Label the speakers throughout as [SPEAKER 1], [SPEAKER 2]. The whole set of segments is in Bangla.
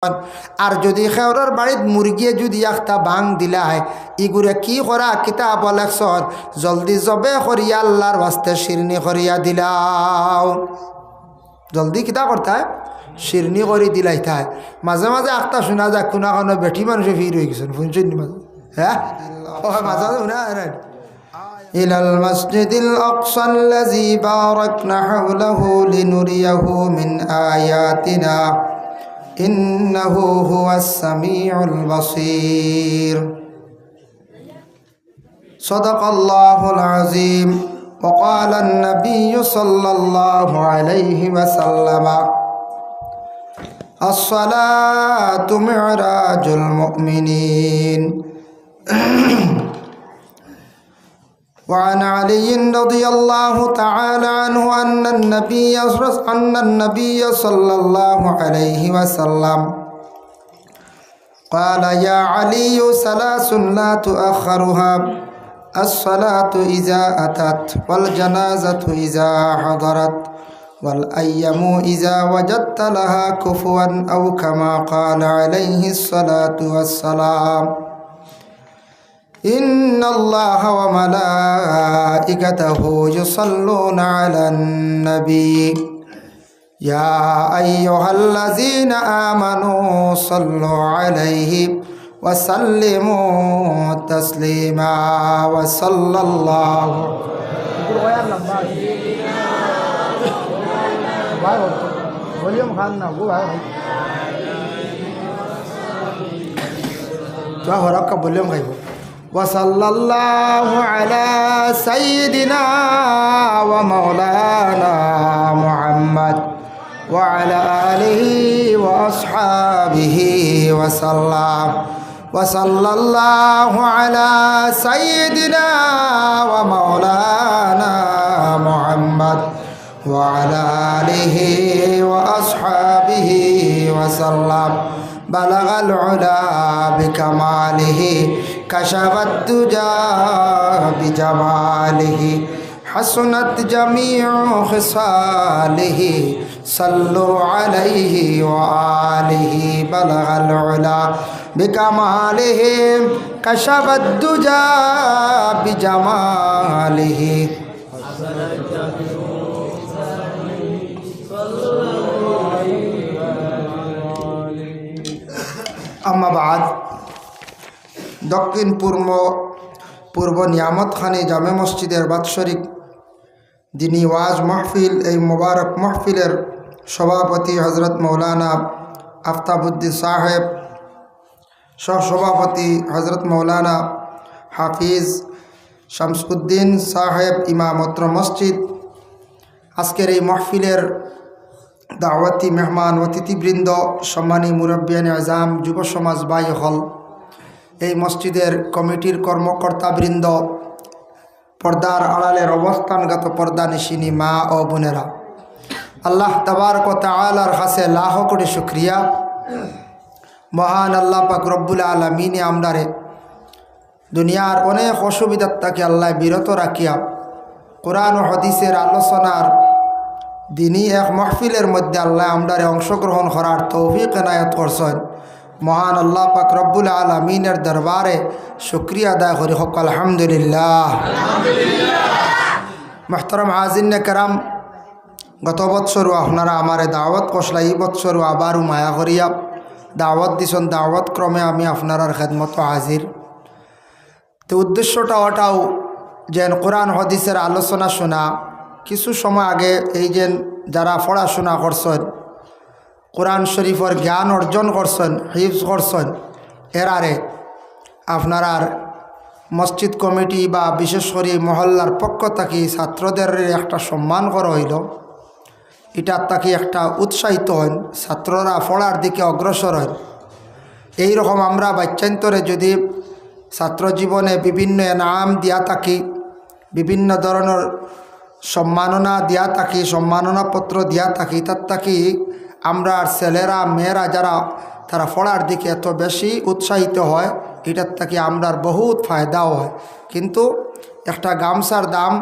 [SPEAKER 1] আর যদি খেওরার বাড়িত মুরগিয়ে যদি একটা বাং দিলায় ইগুরে কি করা কিতাব লেখছর জলদি জবে করিয়া আল্লাহর বাস্তে শিরনি করিয়া দিলাও। জলদি কিতা করতায় শিরনি করি দিলাই তাই। মাঝে মাঝে একটা শোনা যায় কোনা কোনো বেঠি মানুষে ভিড় হয়ে গেছেন শুনছেন মাঝে, হ্যাঁ মাঝে মাঝে শোনা ইলাল মসজিদিল আকসাল্লাযী বারাকনা হাওলাহু লিনুরিয়াহু মিন আয়াতিনা ইন্নাহু হুয়াস সামিউল বাসীর। সাদাকাল্লাহুল আযীম। ওয়া ক্বালান নাবিয়্যু সাল্লাল্লাহু আলাইহি ওয়াসাল্লাম আস-সালাতু মি'রাজুল মুমিনিন। وعن علي رضي الله تعالى عنه أن النبي صلى الله عليه وسلم قال يا علي ثلاث لا تؤخرها الصلاة إذا أتت والجنازة إذا حضرت والأيام إذا وجدت لها كفوا أو كما قال عليه الصلاة والسلام إن الله وملائكته يصلون على النبي يا أيها الذين آمنوا صلوا عليه وسلموا تسليما وصلى الله وصلى الله على سيدنا ومولانا محمد وعلى آله وأصحابه وسلم. وصلى الله على سيدنا ومولانا محمد وعلى آله وأصحابه وسلم. بلغ العلا بكماله كشف الدجى بجماله حسنت جميع خصاله صلوا عليه وآله. بلغ العلا بكماله كشف الدجى بجماله আম্মা বাদ। দক্ষিণ পূর্ব নিয়ামতখানি জামে মসজিদের বাৎসরিক দিনী ওয়াজ মাহফিল, এই মোবারক মাহফিলের সভাপতি হজরত মৌলানা আফতাবউদ্দিন সাহেব, সহসভাপতি হজরত মৌলানা হাফিজ শামসউদ্দিন সাহেব, ইমামত্র মসজিদ। আজকের এই মাহফিলের দাওয়াতি মেহমান অতিথিবৃন্দ, সম্মানী মুরব্বিয়ান আজম, যুব সমাজ ভাই হল, এই মসজিদের কমিটির কর্মকর্তাবৃন্দ, পর্দার আড়ালের অবস্থানগত পর্দা নিশিনী মা ও বোনেরা, আল্লাহ তাবারক ওয়া তাআলার কাছে লাখ কোটি শুকরিয়া। মহান আল্লাহ পাক রব্বুল আলামিনে আমরারে দুনিয়ার অনেক অসুবিধার থেকে আল্লাহ বিরত রাখিয়া কোরআন ও হাদিসের আলোচনার দিনই এক মাহফিলের মধ্যে আল্লাহ আমরারে অংশগ্রহণ করার তৌফিক এনায়েত করছেন। মহান আল্লাহ পাক রব্বুল আলামিনের দরবারে শুকরিয়া আদায় করি হক আলহামদুলিল্লাহ। মুহতারাম হাজিরিনে কেরাম, গত বৎসরও আপনারা আমারে দাওয়াত কষলা, এই বৎসরও আবারও মায়া করিয়া দাওয়াত দিছেন। দাওয়াত ক্রমে আমি আপনার খেদমত হাজির। তো উদ্দেশ্যটা ওটাও যেন কোরআন হাদিসের আলোচনা শোনা। কিছু সময় আগে এই যে যারা পড়াশোনা করছেন, কোরআন শরীফের জ্ঞান অর্জন করছেন, হিফজ করছেন, এরারে আপনার মসজিদ কমিটি বা বিশেষ করে মহল্লার পক্ষ থেকে ছাত্রদের একটা সম্মান করা হইল। এটার তাকে একটা উৎসাহিত হন, ছাত্ররা পড়ার দিকে অগ্রসর হন। এইরকম আমরা বাচ্চান্তরে যদি ছাত্র জীবনে বিভিন্ন নাম দিয়া থাকি, বিভিন্ন ধরনের সম্মাননা দিয়া থাকি, সম্মাননাপত্র দিয়া থাকি, তার থাকি আমরা ছেলেরা মেয়েরা যারা তারা পড়ার দিকে এত বেশি উৎসাহিত হয়, এটার থেকে আমরার বহুত ফায়দাও হয়। কিন্তু একটা গামছার দাম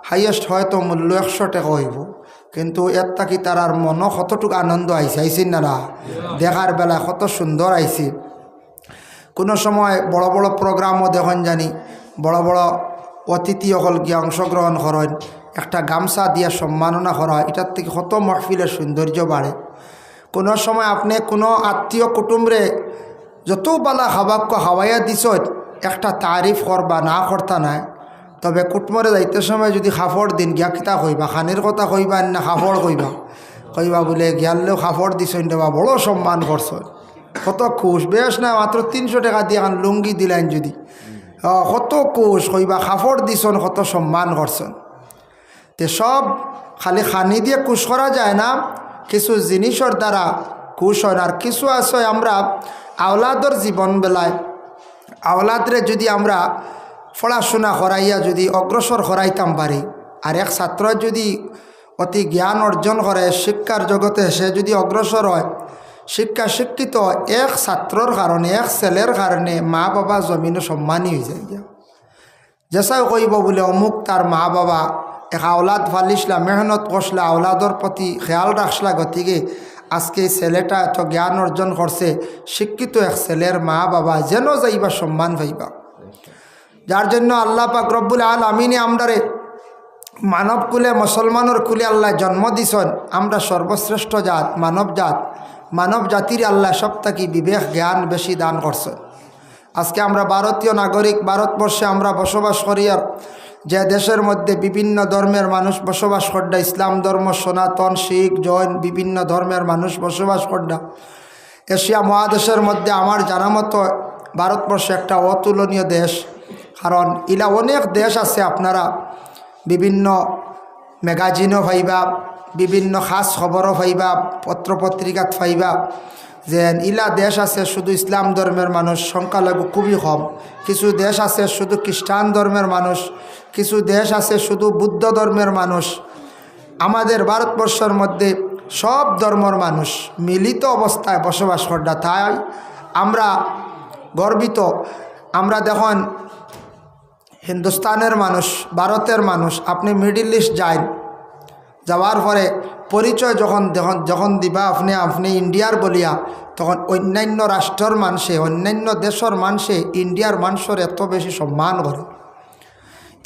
[SPEAKER 1] হাইয়েস্ট হয়তো মূল্য 100 টাকা হইব, কিন্তু এর থাকি তার আর মনও কতটুকু আনন্দ আইসি আইসি না দেখার বেলায় কত সুন্দর আইসি। কোনো সময় বড় বড় প্রোগ্রামও দেখুন জানি বড় বড় অতিথি সকল গিয়ে অংশগ্রহণ করেন, একটা গামছা দিয়া সম্মাননা করা হয়, এটার থেকে কত মহফিলের সৌন্দর্য বাড়ে। কোনো সময় আপনি কোনো আত্মীয় কুটুম্বরে যত বালা খাবাক্য খাওয়াইয়া দিছ একটা তারিফ করবা না করতা নাই, তবে কুটুম্বরে যাইতে সময় যদি খাফড় দিন গিয়া কিতা কইবা, খানির কথা কইবা না খাফড় কইবা বলে গিয়ালেও খাফড় দিছ দেবা বড় সম্মান করছ, কত খুশ। বেশ না মাত্র 300 টাকা দিয়ে এখন লুঙ্গি দিলেন যদি, কত খুশ কইবা খাফড় দিছন, কত সম্মান করছেন। তে সব খালি খানি দিয়ে খুশ করা যায় না, কিছু জিনিসের দ্বারা খুশ হয়। আর কিছু আছে আমরা আওলাদর জীবন বেলায় আওলাদরে যদি আমরা পড়াশোনা করাইয়া যদি অগ্রসর করাইতাম পারি, আর এক ছাত্র যদি অতি জ্ঞান অর্জন করে শিক্ষার জগতে সে যদি অগ্রসর হয়, শিক্ষিত এক ছাত্রর কারণে এক ছেলের কারণে মা বাবা জমিনে সম্মানী হয়ে যায়। যেসাই কইব বলে অমুক তার মা বাবা এক আওলাদ ফালিসলা, মেহনত করসলা, আওলাদর প্রতি খেয়াল রাখসলা, গতিকে আজকে ছেলেটা এত জ্ঞান অর্জন করছে, শিক্ষিত এক ছেলের মা বাবা যেন যাইবা সম্মান পাইবা। যার জন্য আল্লাহ পাক রব্বুল আলামিনে আমরারে মানব কুলে মুসলমানের কুলে আল্লাহ জন্ম দিছেন। আমরা সর্বশ্রেষ্ঠ জাত, মানব জাতির আল্লাহ সবথেকে বিবেক জ্ঞান বেশি দান করছেন। আজকে আমরা ভারতীয় নাগরিক, ভারতবর্ষে আমরা বসবাস করি, আর যে দেশের মধ্যে বিভিন্ন ধর্মের মানুষ বসবাস করডা, ইসলাম ধর্ম, সনাতন, শিখ, জৈন, বিভিন্ন ধর্মের মানুষ বসবাস করডা। এশিয়া মহাদেশের মধ্যে আমার জানা মতো ভারতবর্ষ একটা অতুলনীয় দেশ। কারণ ইলা অনেক দেশ আছে, আপনারা বিভিন্ন ম্যাগাজিনও পাইবা, বিভিন্ন খাস খবরও পাইবা, পত্রপত্রিকাত পাইবা যে ইলা দেশ আছে শুধু ইসলাম ধর্মের মানুষ, সংখ্যালঘু খুবই কম। কিছু দেশ আছে শুধু খ্রিস্টান ধর্মের মানুষ, কিছু দেশ আছে শুধু বুদ্ধ ধর্মের মানুষ। আমাদের ভারতবর্ষের মধ্যে সব ধর্মের মানুষ মিলিত অবস্থায় বসবাস করা, তাই আমরা গর্বিত। আমরা দেখুন হিন্দুস্তানের মানুষ, ভারতের মানুষ, আপনি মিডিল ইস্ট যাওয়ার পরে পরিচয় যখন দিবা আপনি ইন্ডিয়ার বলিয়া, তখন অন্যান্য রাষ্ট্রের মানুষে, অন্যান্য দেশের মানুষে ইন্ডিয়ার মানুষের এত বেশি সম্মান করে।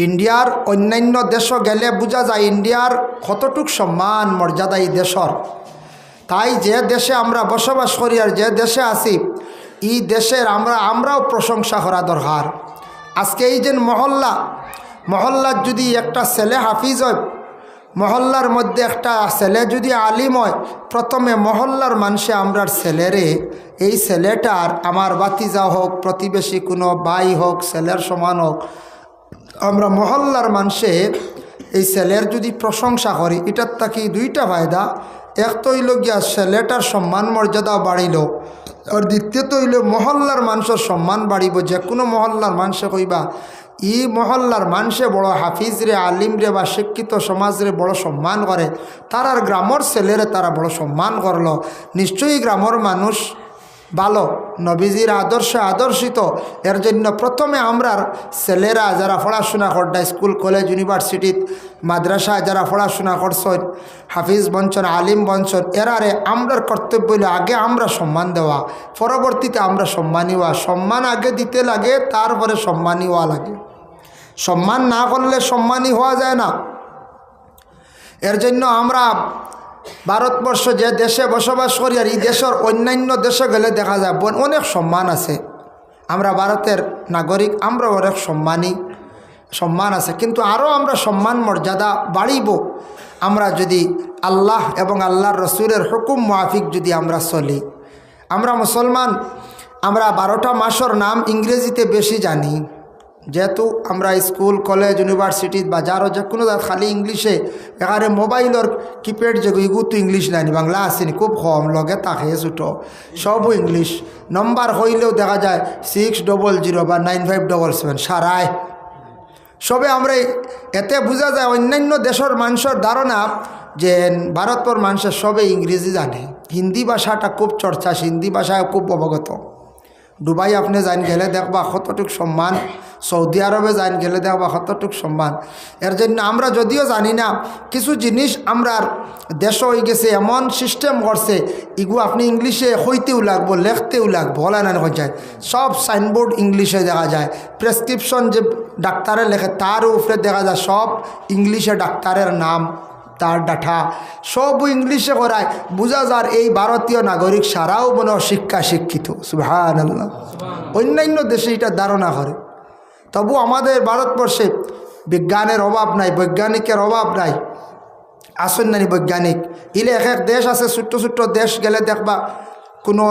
[SPEAKER 1] ইন্ডিয়ার অন্যান্য দেশও গেলে বোঝা যায় ইন্ডিয়ার কতটুক সম্মান মর্যাদা এই দেশের। তাই যে দেশে আমরা বসবাস করি আর যে দেশে আছি, এই দেশের আমরাও প্রশংসা করা দরকার। আজকে এই যে মহল্লার যদি একটা ছেলে হাফিজ হয়, মহল্লার মধ্যে একটা ছেলে যদি আলিম হয়, প্রথমে মহল্লার মানুষে আমরার ছেলেরে, এই ছেলেটার আমার বাতিজা হোক, প্রতিবেশী কোনো ভাই হোক, ছেলের সমান হোক, আমরা মহল্লার মানুষে এই ছেলের যদি প্রশংসা করি, এটার থাকি দুইটা ফায়দা। এক তো হইল গিয়া ছেলেটার সম্মান মর্যাদা বাড়িল, আর দ্বিতীয়ত হইল মহল্লার মানুষের সম্মান বাড়িব। যে কোনো মহল্লার মানুষে কইবা ই মহল্লার মানুষে বড় হাফিজ রে, আলিম রে বা শিক্ষিত সমাজরে বড় সম্মান করে, তার আর গ্রামের ছেলেরে তারা বড় সম্মান করলো, নিশ্চয়ই গ্রামের মানুষ ভালো, নবীজির আদর্শে আদর্শিত। এর জন্য প্রথমে আমরার ছেলেরা যারা পড়াশোনা করডা, স্কুল কলেজ ইউনিভার্সিটিত মাদ্রাসায় যারা পড়াশোনা করছেন, হাফিজ বঞ্চন, আলিম বঞ্চন, এরারে আমরার কর্তব্য হইল আগে আমরা সম্মান দেওয়া, পরবর্তীতে আমরা সম্মানী হওয়া। সম্মান আগে দিতে লাগে, তারপরে সম্মানী হওয়া লাগে। সম্মান না করলে সম্মানী হওয়া যায় না। এর জন্য আমরা ভারতবর্ষ যে দেশে বসবাস করি, আর এই দেশের অন্যান্য দেশে গেলে দেখা যায় অনেক সম্মান আছে। আমরা ভারতের নাগরিক, আমরা অনেক সম্মান আছে, কিন্তু আরও আমরা সম্মান মর্যাদা বাড়িব আমরা যদি আল্লাহ এবং আল্লাহর রসুলের হুকুম মুআফিক যদি আমরা চলি। আমরা মুসলমান, আমরা 12টা মাসের নাম ইংরেজিতে বেশি জানি, যেহেতু আমরা স্কুল কলেজ ইউনিভার্সিটি বাজারও যে কোনো খালি ইংলিশে, এখানে মোবাইলের কিপ্যাড যে ইগু তো ইংলিশ নাইনি, বাংলা আসেনি খুব কম, লগে তাকে ছুটো সবও ইংলিশ। নম্বর হইলেও দেখা যায় 600 বা 9577 সারায় সবে আমরা। এতে বোঝা যায় অন্যান্য দেশের মানুষের ধারণা যে ভারতের মানুষের সবে ইংরেজি জানে, হিন্দি ভাষাটা খুব চর্চা, হিন্দি ভাষায় খুব অবগত। দুবাই আপনি যাইন গেলে দেখবা কতটুক সম্মান, সৌদি আরবে যাইন গেলে দেখবা কতটুক সম্মান। এর জন্য আমরা যদিও জানি না কিছু জিনিস আমরার দেশ হয়ে গেছে এমন সিস্টেম করছে, ইগু আপনি ইংলিশে হইতেও লাগবো, লেখতেও লাগবো, হলে না যায়। সব সাইনবোর্ড ইংলিশে দেখা যায়, প্রেসক্রিপশন যে ডাক্তারে লেখে তার উপরে দেখা যায় সব ইংলিশে ডাক্তারের নাম, তার ডাটা সব ইংলিশে করায়। বোঝা যার এই ভারতীয় নাগরিক সারাও মনে শিক্ষা শিক্ষিত। সুবহানাল্লাহ। অন্যান্য দেশে এটা ধারণা করে। তবু আমাদের ভারতবর্ষে বিজ্ঞানের অভাব নাই, বৈজ্ঞানিকের অভাব নাই। আসুন নানি বৈজ্ঞানিক ইলে এক এক দেশ আছে, ছোট্ট ছোট্ট দেশ গেলে দেখবা কোনো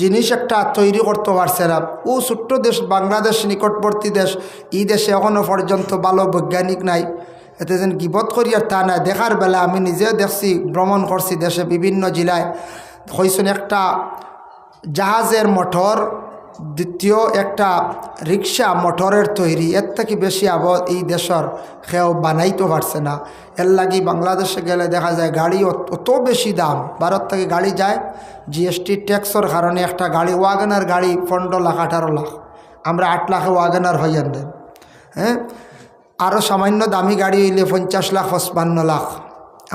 [SPEAKER 1] জিনিস একটা তৈরি করতে পারছে না। ও ছোট্ট দেশ বাংলাদেশ নিকটবর্তী দেশ, এই দেশে এখনও পর্যন্ত ভালো বৈজ্ঞানিক নাই। এতে যেন গিবত করি আর তা নাই, দেখার বেলা আমি নিজেও দেখছি, ভ্রমণ করছি দেশে বিভিন্ন জেলায়। হয়েছেন একটা জাহাজের মোটর, দ্বিতীয় একটা রিক্সা মোটরের তৈরি, এর থেকে বেশি এই দেশের কেউ বানাইতে পারছে না। এর লাগি বাংলাদেশে গেলে দেখা যায় গাড়ি অত বেশি দাম। ভারত থেকে গাড়ি যায় জিএসটি ট্যাক্সের কারণে, একটা গাড়ি ওয়াগনার গাড়ি 15 লাখ 18 লাখ, আমরা 8 লাখে ওয়াগনার হইয়া দেন। হ্যাঁ, আরও সামান্য দামি গাড়ি হইলে 50 লাখ 55 লাখ।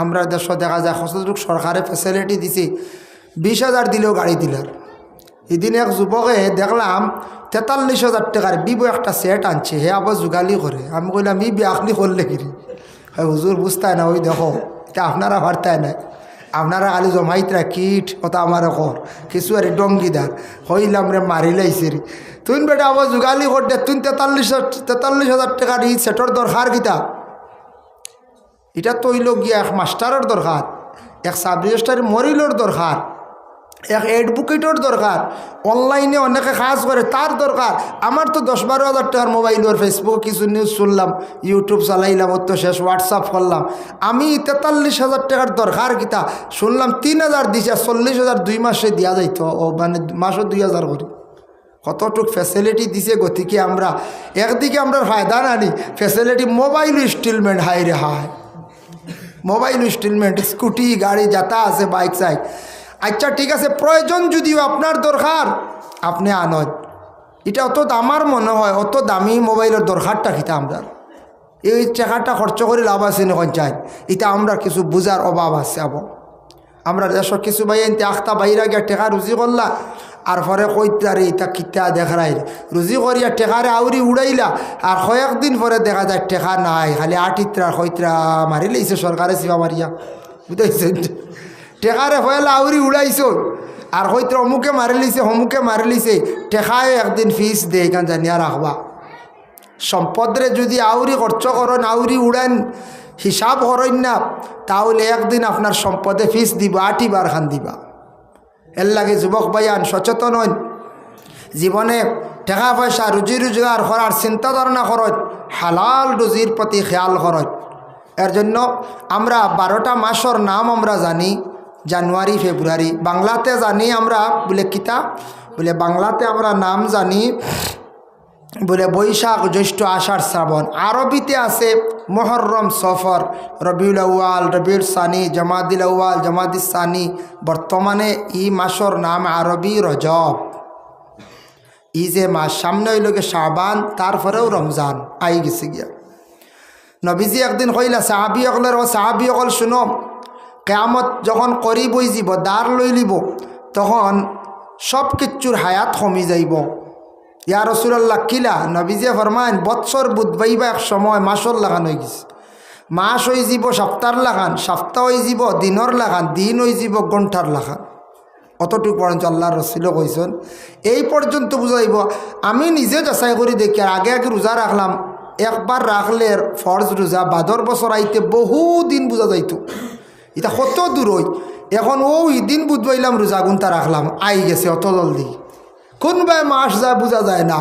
[SPEAKER 1] আমরা দেশ দেখা যায় কতটুকু সরকারে ফ্যাসিলিটি দিছে, 20,000 দিলেও গাড়ি দিলার। এদিন এক যুবকে দেখলাম 43,000 টাকার বিবো একটা সেট আনছে, হে আবার যুগালি করে। আমি কইলাম ই বিয়াখলি করলে কিরি? হয় হুজুর বুঝতায় না, ওই দেখো এটা আপনারা ভারতায় নাই, আপনারা খালি জমাইতরা কিট ওটা আমার কর কিছু আর ডঙ্গিদার হইলাম রে মারি লাইছে রে। তুই বেটা আবার যুগালি কর দে, তুই 43,000 টাকার ই সেটর দরকার কিতা? এটা তৈল গিয়া এক মাস্টারের দরকার, এক সাব রেজিস্ট্রার মরিলোর দরকার, এক অ্যাডভোকেটর দরকার, অনলাইনে অনেকে কাজ করে তার দরকার। আমার তো 10-12 হাজার টাকার মোবাইলের ফেসবুক কিছু নিউজ শুনলাম, ইউটিউব চালাইলাম, ওর তো শেষ হোয়াটসঅ্যাপ করলাম। আমি 43,000 টাকার দরকার কিতা শুনলাম 3,000 দিছে, 40,000 2 মাসে দেওয়া যাইতো, ও মানে মাসও 2,000 করি। কতটুক ফ্যাসিলিটি দিছে গতিকে আমরা একদিকে আমরা ফায়দা নানি ফ্যাসিলিটি, মোবাইল ইনস্টলমেন্ট হাই রে হায়, মোবাইল ইনস্টলমেন্ট, স্কুটি গাড়ি যাতা আছে, বাইক চাই। আচ্ছা ঠিক আছে, প্রয়োজন যদিও আপনার দরকার আপনি আনয়, এটা অত আমার মনে হয় অত দামি মোবাইলের দরকারটা কিতা আমরা এই টাকাটা খরচ করে লাভ আছে নখন চাই, এটা আমরা কিছু বুঝার অভাব আছে। আমরা দেশের কিছু ভাই এনতে আখতা বাইরা গিয়া টেকা রুজি করলা, আর পরে কইতারে এটা কিতা দেখাই রুজি করিয়া টেকারে আউরি উড়াইলা, আর কয়েকদিন পরে দেখা যায় টেকা নাই, খালি আটিত্রা কইত্রা মারি লাইছে সরকারে সিবা মারিয়া, বুঝাইছে টেকারে হয়েলা আউরি উড়াইছ, আর হয়তো অমুকে মারি লিছে হমুকে মারি লিছে, টেকায় একদিন ফিস দে এখান জানিয়া রাখবা। সম্পদরে যদি আউরি খরচ করেন, আউরি উড়ান, হিসাব করেন না, তাহলে একদিন আপনার সম্পদে ফিস দিব, 8 বার খান দিবা। এর লাগে যুবক ভাইয়ান সচেতন হন, জীবনে টাকা পয়সা রুজি রোজগার করার চিন্তা ধারণা করত, হালাল রুজির প্রতি খেয়াল করত। এর জন্য আমরা 12টা মাসের নাম আমরা জানি, জানুয়ারি ফেব্রুয়ারি। বাংলাতে জানি আমরা বলে কিতা বলে, বাংলাতে আমরা নাম জানি বলে বৈশাখ জ্যৈষ্ঠ আষাঢ় শ্রাবণ। আরবিতে আছে মুহররম সফর, রবিউল আউয়াল, রবিউল সানি, জামাদিল আউয়াল, জামাদিস সানি। বর্তমানে এই মাসের নাম আরবি রজব। ই যে মাস সামনে হইলকে শাবান, তারপরেও রমজান আই গেছে গিয়া। নবীজি একদিন কইলা সাহাবি অকলের, ও সাহাবি অকল শুনো, কেয়ামত যখন করিবই যাব, দাঁড় লই লিব, তখন সব কিছুর হায়াত কমি যাইব। ইয়া রাসূলুল্লাহ কিলা? নবীজি ফরমাইন বৎসর বুধবাইবা এক সময় মাসর লাগান হয়ে গেছে, মাস হয়ে যাব সপ্তাহর লাগান, সপ্তাহ হয়ে যাব দিনর লাগান, দিন হয়ে যাব ঘন্টার লাগান। অতটুকু পর্যন্ত আল্লাহ রসুলও কইছেন। এই পর্যন্ত বুঝা যাইব। আমি নিজে যাচাই করি দেখি, আগে আগে রোজা রাখলাম, একবার রাখলে ফরজ রোজা বাদর বছর আইতে বহু দিন বোঝা যাইত, এটা কত দূর হই। এখন ওই দিন বুধবাইলাম রোজা গুনতা রাখলাম, আই গেছে অত জলদি। কোনবাই মাস যায় বোঝা যায় না।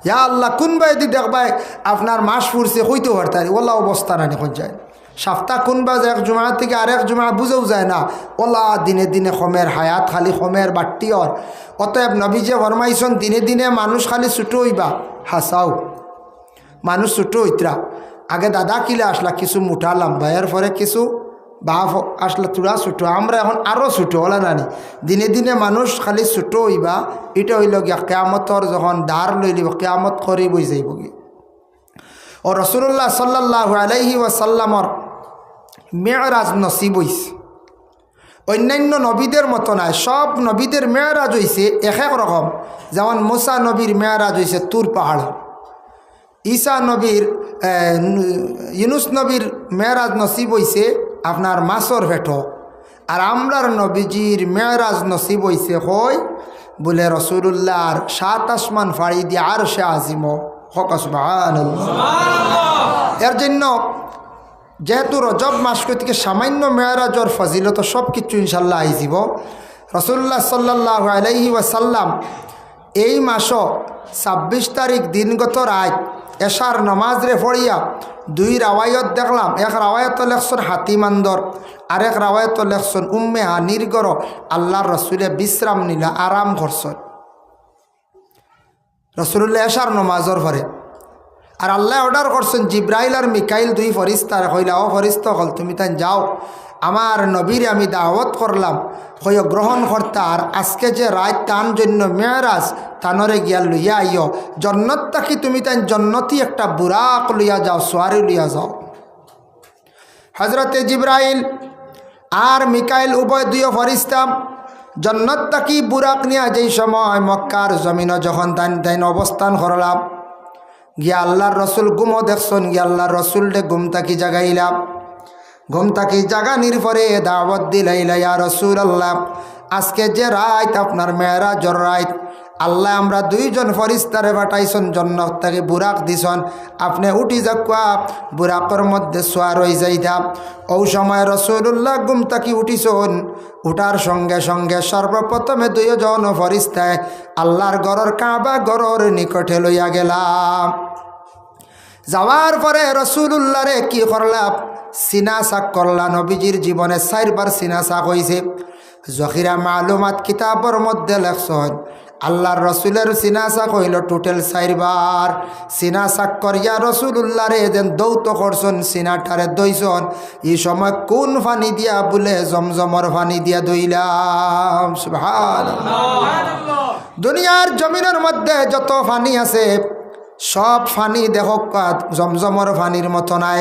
[SPEAKER 1] ইয়া আল্লাহ, কোনবাই দি দেখবাই আপনার মাস ফুরছে হইতে পারতারি, ওলা অবস্থা না এখন যায়। সপ্তাহ কোনবা যায় এক জুমা থেকে আরেক জুমা বুঝেও যায় না। ওলা দিনে দিনে খমের হায়াত খালি খমের বাট্টি। অর অতএব নবীজে ফরমাইছেন দিনে দিনে মানুষ খালি ছুটো হইবা, হাসাও মানুষ ছুটো হইতরা। আগে দাদা কিলে আসলা কিছু মুঠালাম, ভাইয়ের পরে কিছু বাপ আসলে তোরা ছোটো, আমরা এখন আরও ছোটো হলে নানি। দিনে দিনে মানুষ খালি ছোটো হইবা, এটা হইল গিয়া কেয়ামতর যখন দ্বার লই লিব, কেয়ামত করে বই যাইব গিয়ে। ও রাসূলুল্লাহ সাল্লাল্লাহু আলাইহি ওয়াসাল্লামর মেরাজ নসিব হইছে। অন্যান্য নবীদের মতো নয়, সব নবীদের মেরাজ হইছে এক এক রকম। যেমন মুসা নবীর মেরাজ হইছে তুর পাহাড়, ঈসা নবীর ইউনুস নবীর মেরাজ নসিব হইছে আপনার মাছর ভেট। আর আমরার নবীজির মেরাজ নসিব হইছে হয় বলে রাসূলুল্লাহর 7 আসমান ফাড়ি দিয়ে আরশে আজিম। সুবহানাল্লাহ। এর জন্য যেহেতু রজব মাস থেকে সামান্য মেরাজর ফজিলত সব কিছু ইনশাল্লাহ আইজিব। রাসূলুল্লাহ সাল্লাল্লাহু আলাইহি ওয়াসাল্লাম এই মাসও 26 তারিখ দিনগত রাত এশার নমাজরে পড়িয়া 2 রাওয়ায়ত দেখলাম। এক রাওয়ায়ত লেখছেন হাতিমান্দর, আরেক রাওয়ায়ত লেখছেন উম্মে হানির গর আল্লাহর রসুলে বিশ্রাম নিলা, আরাম করছেন রাসূলুল্লাহ এশার নমাজর পরে। আর আল্লাহ অর্ডার করছেন জিব্রাইল আর মিকাইল 2 ফরিস্তার, কইলা ও ফরিস্তা হল তুমি তাই যাও, আমার নবীর আমি দাওয়াত করলাম, কই গ্রহণ করতে। আর আজকে যে রাত তান জন্য মেরাজ তানরে গিয়া লইয়া আইও, জন্নত তাকি তুমি তাই জন্নতি একটা বুরাক লইয়া যাও, সোয়ারি লইয়া যাও। হজরতে জিব্রাইল আর মিকাইল উভয় 2 ফরিস্তা জন্নত তাকি বুরাক নিয়া যেই সময় মক্কার জমিন যখন তাইন অবস্থান করলাম, গিয়া আল্লাহর রসুল গুমো দেখছেন, গিয়া আল্লাহর রসুল ডে ঘুম তাকি জাগাইলাম। ঘুম তাকি জাগানির পরে দাওয়াত দিলাইলা, ইয়া রাসূলুল্লাহ আজকে যে রাত আপনার মেরাজর রাত, আল্লাহ আমরা 2 জন ফরিস্তারে পাঠাইছেন, জন্নত তাকে বুরাক দিছন, আপনি উঠি যাকুয়া বুরাকর মধ্যে সোয়ার হয়ে যাইতা। ও সময় রাসূলুল্লাহ ঘুম তাকি উঠিছন, উঠার সঙ্গে সঙ্গে সর্বপ্রথমে 2 জন ফরিস্তায় আল্লাহর ঘরের কাবা ঘরের নিকটে লইয়া গেলাম। যাওয়ার পরে রাসূলুল্লাহরে কি করলাম, সিনা সাক করলা। নবীজির জীবনে 4 বার সিনা সাক হয়েছে। জখিরা মালুমাত কিতাবর মধ্যে লেখছেন আল্লাহর রসুলের সিনা সাক হইল টোটাল 4 বার। সিনা সাক করিয়া রাসূলুল্লাহরে যেন দৌত করছেন, সিনাটারে দইছন। এই সময় কোন পানি দিয়া বলে জমজমর পানি দিয়া দইলাম। সুবহানাল্লাহ। দুনিয়ার জমিনের মধ্যে যত পানি আছে সব পানি দেখো জমজমর পানির মতো নাই।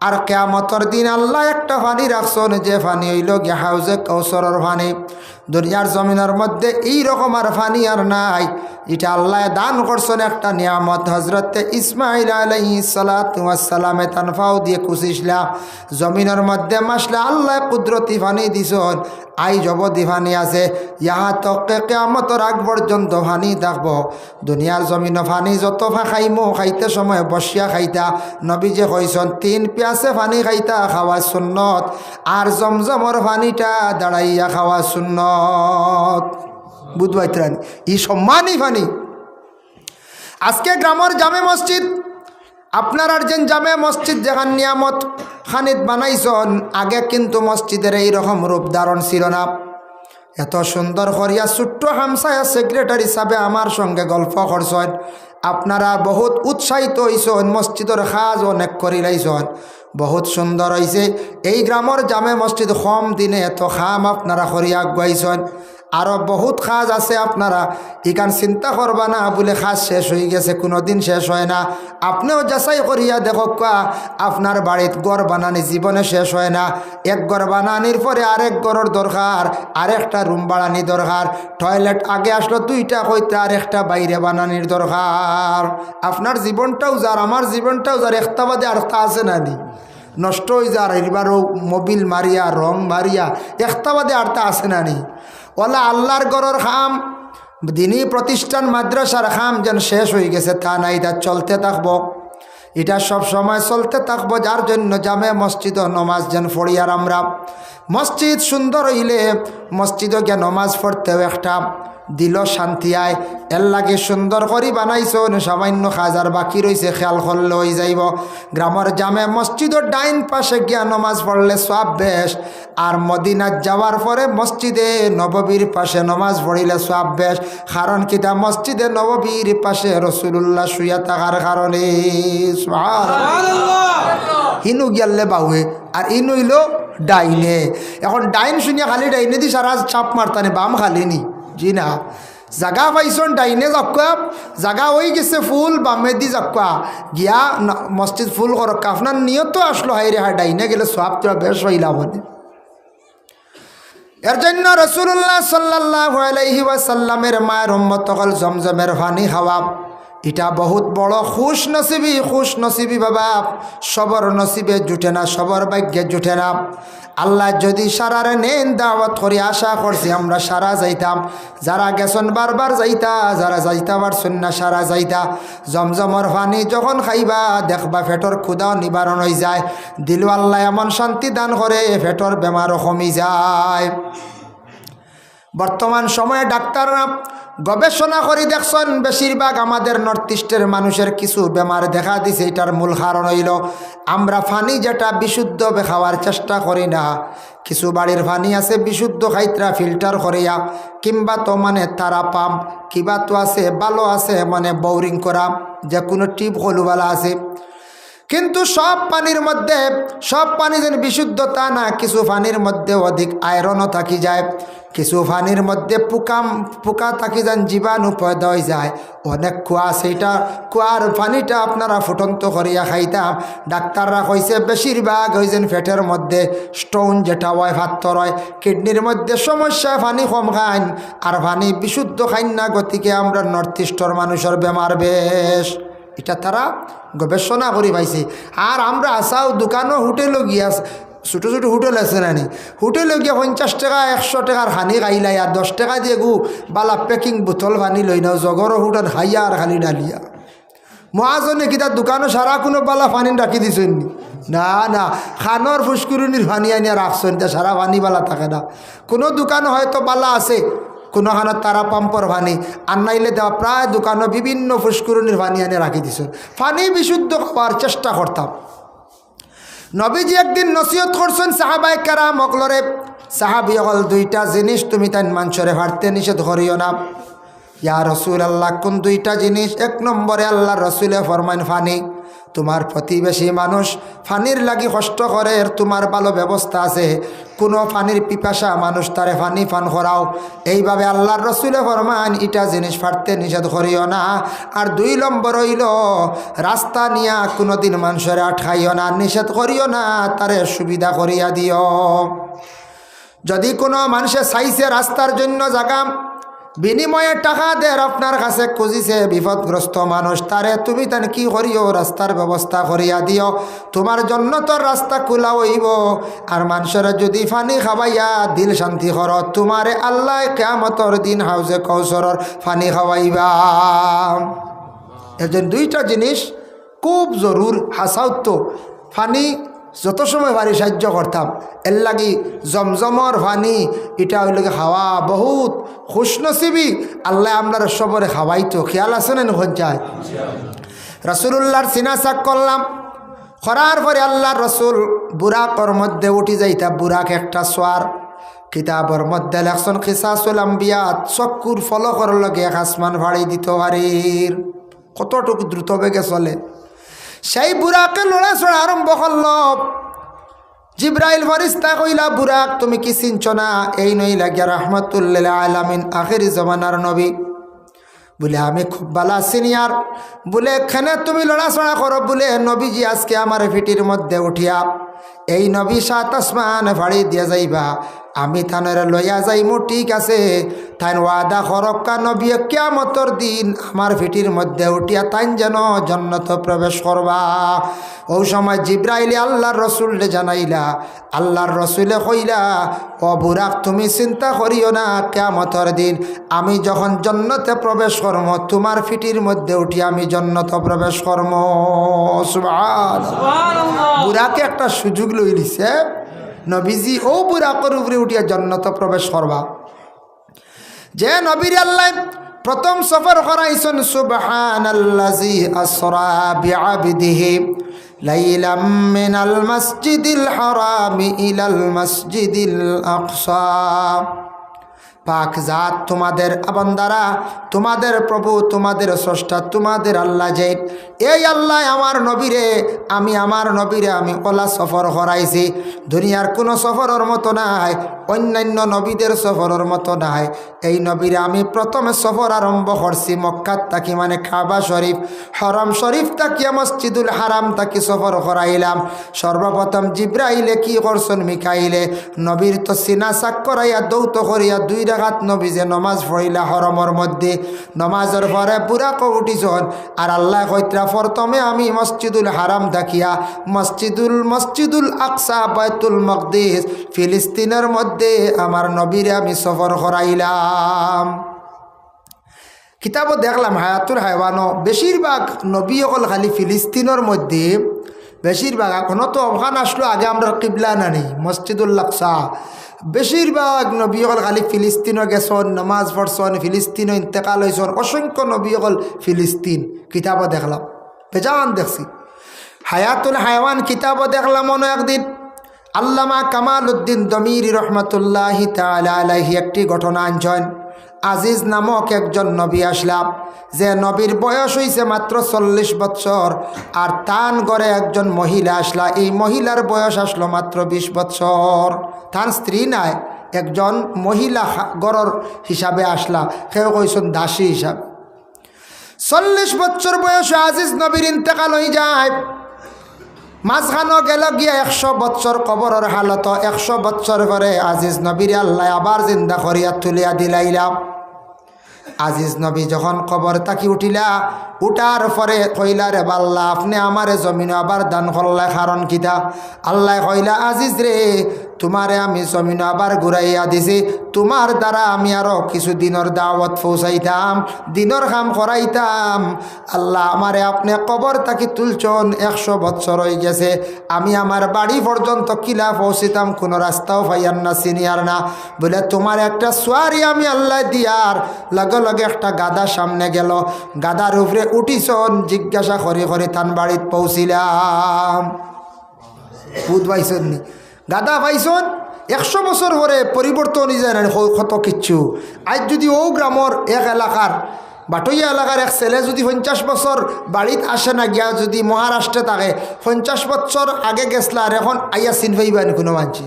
[SPEAKER 1] আর কিয়ামতের দিন আল্লাহ একটা পানি রাখছেন, যে পানি হইল গিয়া হাউজে কাউসারের পানি। দুনিয়ার জমিনের মধ্যে এই রকম আর পানি আর নাই। এটা আল্লাহ দান করছেন একটা নিয়ামত। হজরতে ইসমাইল আলাইহিস সালাতু ওয়াস সালামে তানফাও দিয়ে কুশিসলা জমিনের মধ্যে মাসলা আল্লাহ কুদরতি পানি দিছন। আই জবদি পানি আছে, ইহা তকে কিয়ামতের আগ পর্যন্ত পানি থাকব। দুনিয়ার জমিন পানি যত খাইমো খাইতে সময় বসিয়া খাইতা। নবী যে কইছেন 3 পিয়াসে পানি খাইতা খাওয়া সুন্নত, আর জমজমর পানিটা দাঁড়াইয়া খাওয়া সুন্নত। বুধবাইত্রান ই সম্মানী পানি। আজকে গ্রামের জামে মসজিদ, আপনার আর যেন জামে মসজিদ যেখান নিয়ামত খানিত বানাইছন, আগে কিন্তু মসজিদের এইরকম রূপ ধারণ ছিল না। এত সুন্দর করিয়া ছোট্ট হামসায়া সেক্রেটারি হিসাবে আমার সঙ্গে গল্প করছেন। আপনারা বহুত উৎসাহিত হইছেন, মসজিদের কাজ অনেক করি লাইছেন, বহুত সুন্দর হয়েছে। এই গ্রামের জামে মসজিদ কম দিনে এত খাম আপনারা করিয়া আগুয়াইছেন। আরও বহুত কাজ আছে, আপনারা ইকান চিন্তা করবা না বলে কাজ শেষ হয়ে গেছে, কোনো দিন শেষ হয় না। আপনিও যাচাই করিয়া দেখো আপনার বাড়িত ঘর বানানি জীবনে শেষ হয় না। এক ঘর বানানির পরে আরেক ঘরের দরকার, আরেকটা রুম বানানি দরকার। টয়লেট আগে আসলো 2টা কইতে, আরেকটা বাইরে বানানির দরকার। আপনার জীবনটাও যার, আমার জীবনটাও যার, একটা বাদে আরেকটা আছে না নি, নষ্ট হয়ে যার। এবারও মোবিল মারিয়া রং মারিয়া একটা বাদে আরেকটা আছে না নি। ওলা আল্লাহর ঘরের খাম, দিনী প্রতিষ্ঠান মাদ্রাসার খাম যেন শেষ হয়ে গেছে তা নাই, তা চলতে থাকবো। এটা সব সময় চলতে থাকবো। যার জন্য জামে মসজিদ নমাজ যেন পড়ি। আর আমরা মসজিদ সুন্দর হইলে মসজিদও গিয়ে নমাজ পড়তেও একটা দিল শান্তি আয়। এর লাগে সুন্দর করে বানাইছ, সামান্য খাজার বাকি রয়েছে খেয়াল করলে হয়ে যাইব। গ্রামের জামে মসজিদের ডাইন পাশে গিয়া নমাজ পড়লে সব বেশ। আর মদিনাত যাওয়ার পরে মসজিদে নববীর পাশে নমাজ পড়িলে সব বেশ। কারণ কিতা মসজিদে নববীর পাশে রাসূলুল্লাহ শুইয়া থাকার কারণে। সুবহানাল্লাহ। হিনু গিয়ালে বাউে আর ইনু হইল ডাইনে। এখন ডাইন শুনিয়া খালি ডাইনে দি সারা চাপ মারতানে, বাম খালি নি, জি না। জাগা পাইছন ডাইনে যাক্কা, জাগা হয়ে গেছে ফুল, বামে দি যাক্কা গিয়া মসজিদ ফুল করক। আপনার নিয়ত আসলো হাই রে, হাই ডাইনে গেলে সব তোরা বেশ হইলা বলে। এর জন্য রাসূলুল্লাহ সাল্লাল্লাহু আলাইহি ওয়াসাল্লামের মায়ের উম্মত হল জমজমের পানি খাওয়া, এটা বহুত বড় খুশ নসিবি বাবা। সবর নসিবে জুটে না, সবর ভাগ্যে জুটে না। আল্লাহ যদি সারারে নেন দাওয়াত করি, আশা করছি আমরা সারা যাইতাম। যারা গেছন বারবার যাইতা, যারা যাইতা পারছেন না সারা যাইতা। জমজমর পানি যখন খাইবা দেখবা পেটর ক্ষুধাও নিবারণ হয়ে যায়। দিল আল্লাহ এমন শান্তি দান করে, পেটর বেমারও কমি যায়। বর্তমান সময়ে ডাক্তাররা গবেষণা করে দেখছেন, বেশিরভাগ আমাদের নর্থ ইস্টের মানুষের কিছু বেমার দেখা দিছে। এটার মূল কারণ হইল আমরা পানি যেটা বিশুদ্ধ খাওয়ার চেষ্টা করি না। কিছু বাড়ির পানি আছে বিশুদ্ধ খাইতরা ফিল্টার করিয়া, কিংবা তো মানে তারা পাম্প কিবা তো আছে ভালো আছে, মানে বোরিং করা যে কোনো টিপ হলুবালা আছে। কিন্তু সব পানি যেন বিশুদ্ধ তা না। কিছু পানির মধ্যে অধিক আয়রনও থাকি যায়, কিছু পানির মধ্যে পোকা থাকি যান, জীবাণু পয়দা হয়ে যায়। অনেক কুয়া, সেইটা কুয়ার পানিটা আপনারা ফুটন্ত করিয়া খাইতাম। ডাক্তাররা কইছে বেশিরভাগ হয়েছেন পেটের মধ্যে স্টোন যেটা হয়, পাথর হয়, কিডনির মধ্যে সমস্যা, পানি কম খাইন আর পানি বিশুদ্ধ খাইন না। গতিকে আমরা নর্থ ইস্টের মানুষের বেমার বেশ, এটা তারা গবেষণা করি পাইছে। আর আমরা আসাও দোকানও হোটেলও গিয়া, ছোটো ছোটো হোটেল আছে নানি, হোটেলে গিয়ে 50 টাকা 100 টাকার হানি খাইলাই, আর 10 টাকা দিয়ে গু বালা প্যাকিং বোতল পানি লই নাও, জগরও হোটেল হাইয়া আর খালি ডালিয়া। মহাজনে কি তার দোকানও সারা কোনো বালা পানি রাখি দিছেন না? না, খানোর ফুসকুরুনির পানি আনিয়া রাখছেন, তা সারা পানি বালা থাকে না। কোনো দোকানও হয়তো বালা আছে, কোনোখানে তারা পাম্পর পানি আর নাইলে দেওয়া প্রায় দোকানও বিভিন্ন ফুসকুরুনির পানি আনে রাখি দিছেন। পানি বিশুদ্ধ খাওয়ার চেষ্টা করতাম। নবীজি একদিন নসিহত করছেন সাহাবায়ে কেরাম অকলরে, সাহাবী অকল দুইটা জিনিস তুমি তাই মানুষরে হাঁটতে নিষেধ করিও না। ইয়া রাসূলুল্লাহ, কোন দুইটা জিনিস? 1 নম্বরে আল্লাহ রসুলে ফরমান পানি। তোমার প্রতিবেশী মানুষ পানির লাগি কষ্ট করে, তোমার ভালো ব্যবস্থা আছে, কোনো পানির পিপাসা মানুষ তারে পানি পান করাও। এইভাবে আল্লাহর রসুলে ফরমান এটা জিনিস ফাটতে নিষেধ করিও না। আর 2 নম্বর হইল রাস্তা নিয়া কোনোদিন মানুষের আটকাইও না, নিষেধ করিও না, তারে সুবিধা করিয়া দিও। যদি কোনো মানুষে চাইছে রাস্তার জন্য জায়গা, বিনিময়ে টাকা দেয় আপনার কাছে খুঁজিছে বিপদগ্রস্ত মানুষ, তারে তুমি তান কি করিও? রাস্তার ব্যবস্থা করিয়া দিও। তোমার জন্য তো রাস্তা খোলা হইব। আর মানুষের যদি পানি খাওয়াইয়া দিল শান্তি কর, তোমারে আল্লাহ কিয়ামতের দিন হাউজে কৌসরের পানি খাওয়াইবা। এজন 2টা জিনিস খুব জরুর। হাসাউত পানি যত সময় পারি সাহায্য করতাম। এর লাগি জমজমর পানি এটা হইল খাওয়া বহুত খুশনসিবি। আল্লাহ আপনার সবরে খাওয়াইতো, খেয়াল আছে না? যায় রাসূলুল্লাহর সিনা চাক করলাম, করার পরে আল্লাহ রসুল বুরাকর মধ্যে উঠি যাইতা। বুরাক একটা সোয়ার, কিতাবর মধ্যে লেখছেন কিসাসুল আম্বিয়া, চক্কুর ফলকর লগে আসমান ভাড়ি দিত পারির, কতটুকু দ্রুত বেগে চলে। সেই বুরাকে লড়াচড়া আরম্ভ করল। জিব্রাইল ফেরেশতা কইলা, বুরাক তুমি কি চিনছ না? এই নই লাগিয়া রাহমাতুল আলামিন আখির জমানার নবী। বলে আমি খুব ভালো সিনিয়র। বলে এখানে তুমি লড়াচড়া করো? বলে নবীজি আজকে আমার ফিটির মধ্যে উঠিয়া এই নবী 7 আসমান ফাড়ি দিয়া যাইবা, আমি থানের লইয়া যাইমু, ঠিক আছে? তাই ওয়াদা করক্কা নবী কিয়ামতর দিন আমার ফিটির মধ্যে উঠিয়া তাই যেন জান্নাত প্রবেশ করবা। ওই সময় জিব্রাইল আল্লাহর রসুলকে জানাইলা। আল্লাহর রসুলে কইলা, ও বুরাক তুমি চিন্তা করিও না, কিয়ামতর দিন আমি যখন জান্নাতে প্রবেশ করব, তোমার ফিটির মধ্যে উঠিয়া আমি জান্নাত প্রবেশ করব। সুবহানাল্লাহ। বুরাকে একটা সুযোগ লই দিছে নবীজি, ও বুরাকের উপরে উঠিয়া জান্নাত প্রবেশ করবা। যে নবীর আল্লাহ প্রথম সফর করাইছেন, সুবহানাল্লাযী আসরা বিআবদিহি লাইলাম মিনাল মাসজিদিল হারামি ইলাল মাসজিদিল আকসা। পাক জাত তোমাদের বান্দারা, তোমাদের প্রভু, তোমাদের স্রষ্টা, তোমাদের আল্লাহ যে এই আল্লাহ আমার নবীরে আমি ওলা সফর করাইছি। দুনিয়ার কোনো সফরের মতো নাই, অন্যান্য নবীদের সফরের মতো নাই। এই নবীরে আমি প্রথমে সফর আরম্ভ করছি মক্কাত থাকি, মানে কাবা শরীফ, হরম শরীফ তাকিয়া মসজিদুল হারাম তাকি সফর করাইলাম। সর্বপ্রথম জিব্রাইলে কি করছেন, মিকাইলে নবীর তো সিনা সাক করাইয়া দৌত করিয়া 2 রাকাত নবী যে নমাজ পড়িলা হরমর মধ্যে, নমাজের পরে পুরা উঠিছন। আর আল্লাহ কইত্রা প্রথমে আমি মসজিদুল হারাম দেখিয়া মসজিদুল আকসা বাইতুল মকদিস ফিলিস্তিনের মধ্যে আমার নবীরে আমি সফর করাইলাম। কিতাবও দেখলাম হায়াতুল হায়ওয়ানও বেশিরভাগ নবী অকল খালি ফিলিস্তিনের মধ্যে, বেশিরভাগ এখনও তো ওখান আসলো, আগে আমরা কিবলা নানি মসজিদুল আকসা, বেশিরভাগ নবী অকল খালি ফিলিস্তিনও গেছন, নামাজ পড়ছন, ফিলিস্তিনও ইন্তেকাল হয়েছন, অসংখ্য নবী অকল ফিলিস্তিন। কিতাবও দেখলাম, বেজান দেখছি। হায়াতুল হায়ওয়ান কিতাবও দেখলাম। মনে একদিন আল্লামা কামাল উদ্দিন দমিরি রহমতুল্লাহি তাআলা আলাইহি একটি ঘটনা আনছেন। আজিজ নামক একজন নবী আসলাম, যে নবীর বয়স হয়েছে মাত্র 40 বছর, আর তান গড়ে একজন মহিলা আসলা, এই মহিলার বয়স আসলো মাত্র 20 বছর। তার স্ত্রী নাই, একজন মহিলা গড়র হিসাবে আসলা, কেউ কইছেন দাসী হিসাবে। 40 বছর বয়সে আজিজ নবীর ইন্তেকাল হয়ে যায়। মাঝখানো গেল গিয়া 100 বছর কবরের হালত। 100 বছর পরে আজিজ নবীর আল্লাহ আবার জিন্দা করিয়া তুলিয়া দিলাইলাম। আজিজ নবী যখন কবর তাকি উঠিলা, উঠার পরে কইলা, রে আল্লাহ আপনি আমারে জমিন আবার দান করলা, কারণ কিতা? আল্লাহ কইলা, আজিজ রে তোমারে আমি জমিন আবার ঘুরাইয়া দিছি, তোমার দ্বারা আমি আরো কিছু দিনের দাওয়াত পৌঁছাইতাম, দিনের কাম করাইতাম। আল্লাহ আমারে আপনি কবর তাকি তুলছন, 100 বছর হয়ে গেছে, আমি আমার বাড়ি পর্যন্ত কিলা পৌঁছিতাম, কোনো রাস্তাও পাইয়ার না, সিনিয়র না। বলে তোমার একটা সোয়ারি আমি আল্লাহ দিয়ার লগে লগে একটা গাদা সামনে গেল, গাদার উপরে উঠিছন, জিজ্ঞাসা করে করে তান বাড়িত পৌঁছিলাম। বুধ পাইছন নি? গাদা পাইছন। 100 বছর পরে পরিবর্তন হয়ে যায় না কত কিচ্ছু। আজ যদি ও গ্রামর এক এলাকার বাটইয়া এলাকার এক ছেলে যদি 50 বছর বাড়িত আসে না গিয়া, যদি মহারাষ্ট্রে থাকে, 50 বছর আগে গেছলা আর এখন আইয়া চিন পাইবানি কোনো মানছি,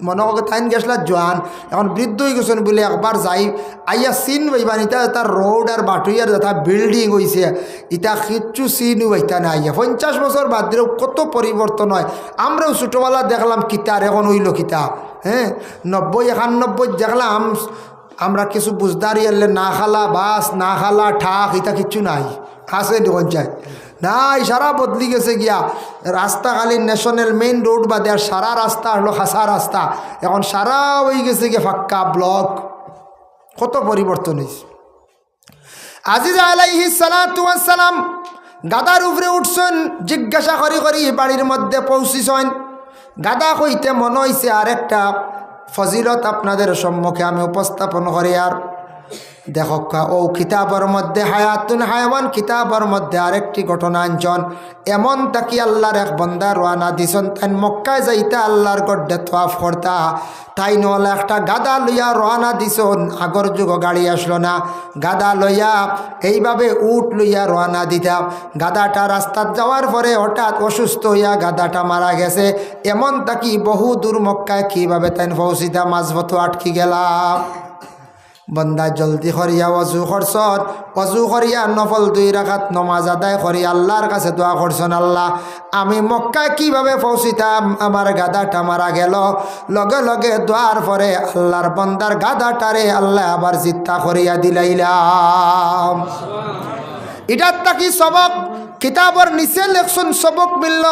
[SPEAKER 1] মনে করো তাইন গেছলা জোয়ান, এখন বৃদ্ধ হয়ে গেছেন বলে একবার যাই আইয়া চিন পাইবানি। তার রোড আর বাটইয়ার যথা বিল্ডিং হয়েছে, ইটা কিচ্ছু চিন পাইতা না আইয়া। 50 বছর বাদ দিলেও কত পরিবর্তন হয়। আমরাও ছোটোবেলা দেখলাম কিতার, এখন হইল কিতা। 90 91 দেখলাম আমরা কিছু বুঝদারি এলে না খালা বাস, না খালা ঠাক, এটা কিচ্ছু নাই, আছে পঞ্চায়েত নাই, সারা বদলি গেছে গিয়া। রাস্তা খালি ন্যাশনাল মেইন রোড বাদে আর সারা রাস্তা হলো খাসা রাস্তা, এখন সারা হয়ে গেছে গিয়ে ফাক্কা ব্লক, কত পরিবর্তন হয়েছে। আজিজ আলাইহিস সালাতু ওয়াস সালাম গাদার উপরে উঠছেন, জিজ্ঞাসা করি করি বাড়ির মধ্যে পৌঁছিছেন। গাদা কইতে মনে হয়েছে আরেকটা ফজিলত আপনাদের সম্মুখে আমি উপস্থাপন করি। আর দেখো ও কিতাবের মধ্যে হায়াতুল হায়ওয়ান কিতাবের মধ্যে আরেকটি ঘটনা আনছেন। এমন তাকি আল্লাহর এক বন্দা রওনা দিছেন, তাই মক্কায় যাইতে আল্লাহর গড্ডে তোয়াফ করতা, তাই নলে একটা গাদা লইয়া রওনা দিছেন। আগর যুগ গাড়ি আসলো না, গাদা লইয়া এইভাবে উট লইয়া রওনা দিতাম। গাদাটা রাস্তাত যাওয়ার পরে হঠাৎ অসুস্থ হইয়া গাদাটা মারা গেছে। এমন তাকি বহু দূর মক্কায় কীভাবে তাই পৌঁছিতাম, মাঝপথ আটকি গেলাম। বন্দা জলদি করিয়া অজু করছন, অজু করিয়া নফল 2 রাকাত নমাজ আদায় করি আল্লাহর কাছে দোয়া করছেন, আল্লাহ আমি মক্কায় কিভাবে পৌঁছিতাম, আমার গাদাটা মারা গেল। লগে লগে দোয়ার পরে আল্লাহর বন্দার গাদাটারে আল্লাহ আবার জিত্তা করিয়া দিলাইলাম। এটার তাকি সবক কিতাবর নিচে লেখছেন, সবক মিলল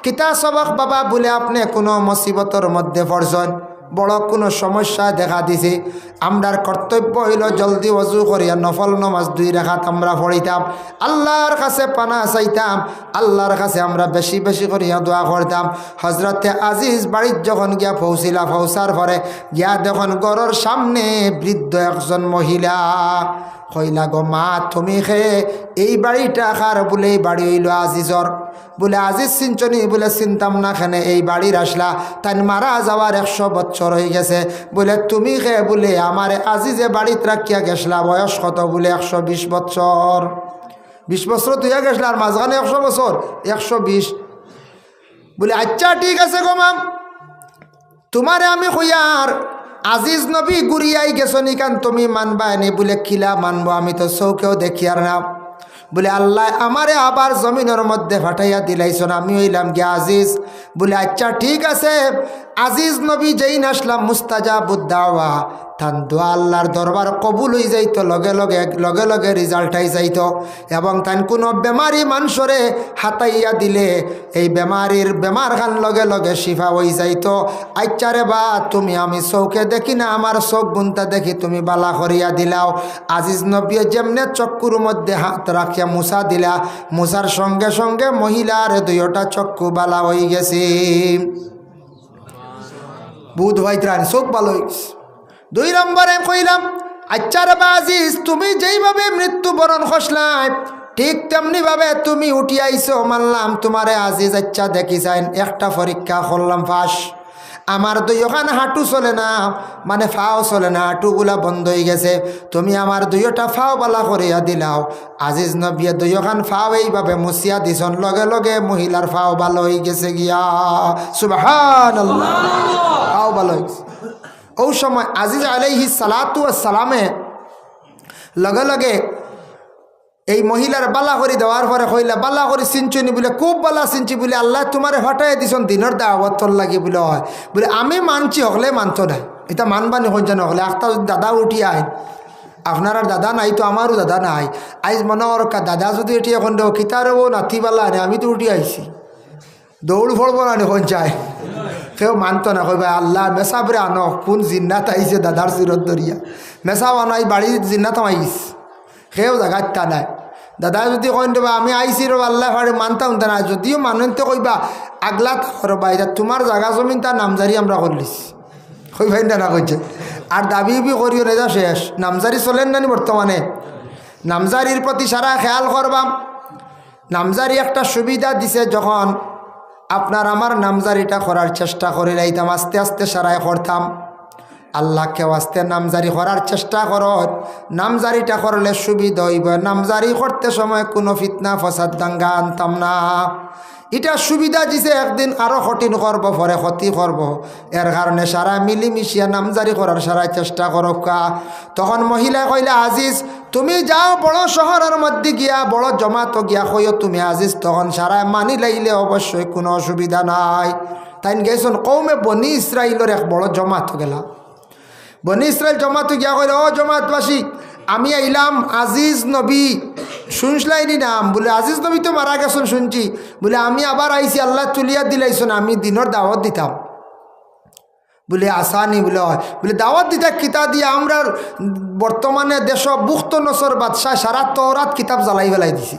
[SPEAKER 1] কিতা সবক বাবা বলে আপনি কোনো মুসিবতের মধ্যে পড়ছেন, বড় কোনো সমস্যা দেখা দিছে, আমরার কর্তব্য হইল জলদি ওযু করিয়া নফল নমাজ 2 রাকাত আমরা পড়িতাম, আল্লাহর কাছে পানা চাইতাম, আল্লাহর কাছে আমরা বেশি বেশি করিয়া দোয়া করতাম। হজরতে আজিজ বাড়ির যখন গিয়া পৌঁছিলা, পৌঁছার পরে গিয়া দেখুন ঘরের সামনে বৃদ্ধ একজন মহিলা। কইলা গো মা তুমি এই বাড়িটা কার? বলে এই বাড়ি হইল আজিজর। বলে আজিজ চিনচনি? বলে চিনতাম না, খানে এই বাড়ির আসলা, তাই মারা যাওয়ার 100 বছর হয়ে গেছে। বলে তুমি খে? বলে আমার আজিজে বাড়িতে রাখিয়া গেছলা, বয়স কত? বলে 120 বছর। 20 বছর তুই গেছলা, আর মাঝখানে 100 বছর, 120। বলে আচ্ছা ঠিক আছে গো মাম, তোমারে আমি কইয়ার আজিজ নবী গুড়িয়াই গেছো নিকান তুমি মানবা নি? বলে কিলা মানবো, আমি তো চৌকেও দেখি আর না। বলে আল্লাহ আমারে আবার জমিনের মধ্যে ফাটাইয়া দিলাইছন, আমি হইলাম গিয়া আজিজ। বলে আচ্ছা ঠিক আছে, আজিজ নবী যেই নাসলাম মুস্তাজাবুদ দাওয়া, তান দোয়া আল্লাহর দরবার কবুল হয়ে যাইতো, লগে লগে রেজাল্ট আই যাইতো। এবং তান কোনো বেমারি মানুষরে হাতাইয়া দিলে এই বেমার খান লগে শিফা হয়ে যাইতো। আচ্ছা রে বা তুমি, আমি চৌকে দেখি না, আমার চোখ বুনতা দেখি তুমি বালা করিয়া দিলাও। আজিজ নবী যেমনে চক্ষুর মধ্যে হাত রাখিয়া মুছা দিলা, মুছার সঙ্গে সঙ্গে মহিলার 2টা চক্ষু বালা হয়ে গেছে। বুধ ভাইত্রান চোখ ভালো হয়ে গেছে। 2 নম্বরে কইলাম আচ্ছা রে বা আজিজ, তুমি যেইভাবে মৃত্যুবরণ খসলাই ঠিক তেমনি ভাবে তুমি উঠি আইছো, মানলাম তোমারে আজিজ। আচ্ছা দেখি চাইন, একটা পরীক্ষা করলাম পাস। আমার 2খান হাঁটু চলে না, মানে ফাও চলে না, হাঁটুগুলা বন্ধ হয়ে গেছে। তুমি আমার 2টা ফাও বালা করিয়া দিলাও। আজিজ নবী 2খান ফাও এইভাবে মুছিয়া দিছন, লগে মহিলার ফাও ভালো হয়ে গেছে গিয়া। সুবহানাল্লাহ, ফাও ভালো হয়ে গেছে। ওই সময় আজিজ আলাইহিস সালাতু ওয়াস সালামে লগে এই মহিলার বালা করি দেওয়ার পরে কইলা বালা করি চিনচুনি? বলে খুব বালা চিনছি। বলে আল্লাহ তোমারে হটাই দিছন দিনের দাওয়াত লাগি। বলে হয়। বলে আমি মানছি, হলে মানতো না, এটা মানবানি হইন যেন হলে। একটা দাদা উঠি আইন, আপনার আর দাদা নাই তো আমারও দাদা নাই। আইজ মনে ওর দাদা যদি এটি এখন দেব কিতারও নাতিবালা আনে, আমি তো উঠি আইছি, দৌড় ফড়ব না এখন চাই। কেউ মানতো না, কই ভাই আল্লাহ মেসাবরে আনো, কোন জিন্নাত আইছে দাদার চিরত ধরিয়া, মেসাও আনো, এই বাড়ির জিন্নাত আইস, সেও জায়গাটা নাই। দাদা যদি কইন দেবা আমি আইসি র আল্লাহ ফাড়ে মানতাম না, যদিও মানতে কইবা আগলা করবা, এটা তোমার জায়গা জমিন তার নামজারি আমরা করলিস, কই ভাই না কইছে। আর দাবি করিও নেজা শেষ। নামজারি চলেন নানি বর্তমানে? নামজারির প্রতি সারা খেয়াল করবাম। নামজারি একটা সুবিধা দিছে, যখন আপনার আমার নামজারিটা করার চেষ্টা করে লাইতাম, আস্তে আস্তে সারাই করতাম। আল্লাহকে আস্তে নামজারি করার চেষ্টা করো, নামজারিটা করলে সুবিধা হইব। নামজারি করতে সময় কোনো ফিতনা ফসাদ দাঙ্গা আনতাম না। এটা সুবিধা দিছে, একদিন আরো কঠিন করব, পরে ক্ষতি করব। এর কারণে সারা মিলিমিশিয়া নামজারি করার সারা চেষ্টা করো। তখন মহিলা কইলা আজিজ তুমি যাও বড় শহরের মধ্যে গিয়া, বড় জমাতো গিয়া কইও তুমি আজিজ। তখন সারা মানি লাইলে অবশ্যই কোনো অসুবিধা নাই। তাই গেছেন কৌমে বনি ইসরাইলের এক বড় জমাত গেলা। বনি ইসরাইল জমাতো গিয়া কইল, ও জমাতবাসী আমি আইলাম আজিজ নবী শুনছলাইনি নাম? বলে আজিজ নবী তো মারা গেছেন শুনছি। বলে আমি আবার আইছি, আল্লাহ তুলিয়া দিলাইছেন, আমি দিনের দাওয়াত দিতাম। বলে আসানি? বলে হয়। বলে দাওয়াত দিতা কিতা দিয়ে? আমরা বর্তমানে দেশ বুখ্ত নসর বাদশাহ সারা তওরাত কিতাব জ্বালাই ফেলাই দিছি।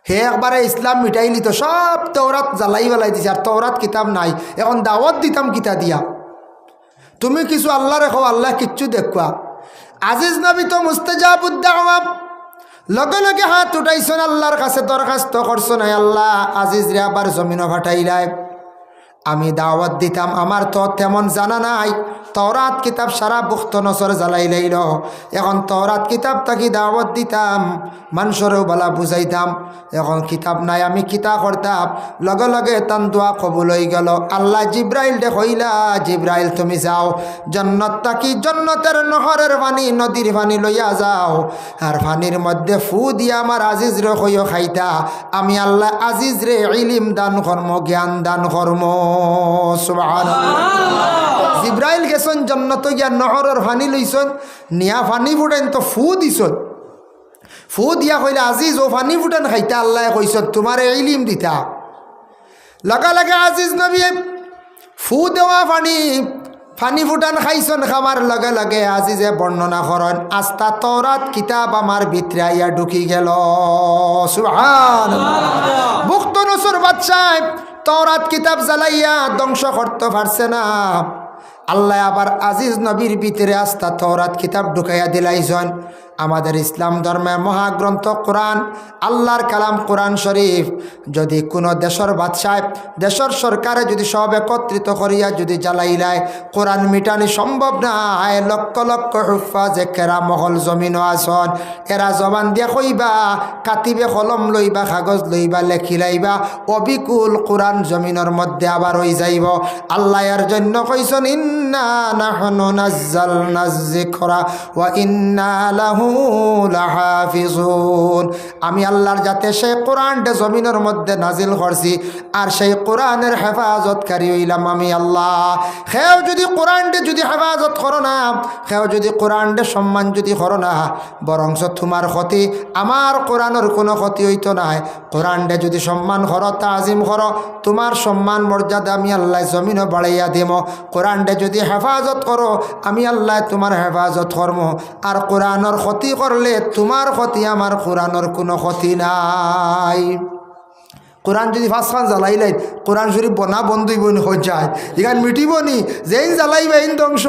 [SPEAKER 1] হে একবারে ইসলাম মিটাই লিত, সব তওরাত জ্বালাই ফেলাই দিছে, আর তওরাত কিতাব নাই। এখন দাওয়াত দিতাম কিতা দিয়া? তুমি কিছু আল্লাহ রেখো, আল্লাহ কিচ্ছু দেখবা। আজিজ নবী তো মুস্তাজাবুদ দাওয়া, লগে হাত উঠাইছেন, আল্লাহর কাছে দরখাস্ত করছেন, আল্লাহ আজিজ রে আবার জমিন ফাটাইলাই, আমি দাওয়াত দিতাম, আমার তো তেমন জানা নাই। তওরাত কিতাব সারা বুখ্ত নসর জ্বালাই লাইল। এখন তওরাত কিতাব তাকি দাওয়াত দিতাম, মানুষেরও বলা বুঝাইতাম। এখন কিতাব নাই, আমি কিতা করতাম? লগে তান দোয়া কবুল হয়ে গেল। আল্লাহ জিব্রাইল দে কইলা, জিব্রাইল তুমি যাও জন্নত তাকি, জন্নতের নহরের পানি, নদীর পানি লইয়া যাও, আর পানির মধ্যে ফু দিয়া আমার আজিজ রে কইও খাইতা। আমি আল্লাহ আজিজ রে ইলিম দান কর্ম, জ্ঞান দান কর্ম। সুবহানাল্লাহ। জিব্রাইল গেছেন জন্নত গিয়া নহরের পানি লইছেন, নিয়া পানি ফুটাইন তো ফু দিছন। ফু দিয়া কইলা আজিজ ও পানি ফুটান খাইতা, আল্লাহ কইছেন তোমারে ইলিম দিতা। লগে আজিজ নবী ফু দেওয়া পানি ফুটান খাইছন, খাবার লগে আজিজে বর্ণনা করেন, আস্তা তওরাত কিতাব আমার ভিতরে আইয়া ঢুকি গেল। সুবহানাল্লাহ। বুখ্ত নসর বাদশাহ তওরাত কিতাব জ্বালাইয়া ধ্বংস করতে পারছে না। আল্লাহ আবার আজিজ নবীর ভিতরে আস্তা তওরাত কিতাব ঢুকাইয়া দিলাইছেন। আমাদের ইসলাম ধর্মের মহাগ্রন্থ কোরআন, আল্লাহর কালাম কোরআন শরীফ যদি কোনো দেশের বাদশাহ, দেশের সরকারে যদি সব একত্রিত করিয়া যদি জ্বালাইলায়, কোরআন মিটানি সম্ভব না। লক্ষ লক্ষ হুফাজে কেরা মহল জমিনও আসন, এরা জবান দিয়া কইবা, কাতিবে কলম লইবা, কাগজ লইবা, লেখি লাইবা, অবিকুল কোরআন জমিনের মধ্যে আবার হয়ে যাইব। আল্লাহ এর জন্য কইছেন ইন্না নাহনু নাযালনা যিকরা ওয়া ইন্না লাহু লাহাফিজুন। আমি আল্লাহর যাতে সেই কোরআনটা জমিনের মধ্যে নাজিল করছি, আর সেই কোরআনের হেফাজতকারী হইলাম আমি আল্লাহ। সেও যদি কোরআনটা যদি হেফাজত করো না, সেও যদি কোরআনটা সম্মান যদি করো না, বরঞ্চ তোমার ক্ষতি, আমার কোরআনের কোনো ক্ষতি হইতো না। কোরআনটা যদি সম্মান করো, তাজিম করো, তোমার সম্মান মর্যাদা আমি আল্লাহ জমিনও বাড়াইয়া দিব। কোরআনটা যদি হেফাজত করো, আমি আল্লাহ তোমার হেফাজত করবো। আর কোরআনের ক্ষতি করলে তোমার ক্ষতি, আমার কোরআনের কোনো ক্ষতি নাই। কোরআন যদি ফাঁসখান জ্বালাইলেন, কোরআন শরীফ বনা বন্ধুই বনি হয়ে যায়, এখানে মিটিব নি, যেইন জ্বালাইবা এই ধ্বংস,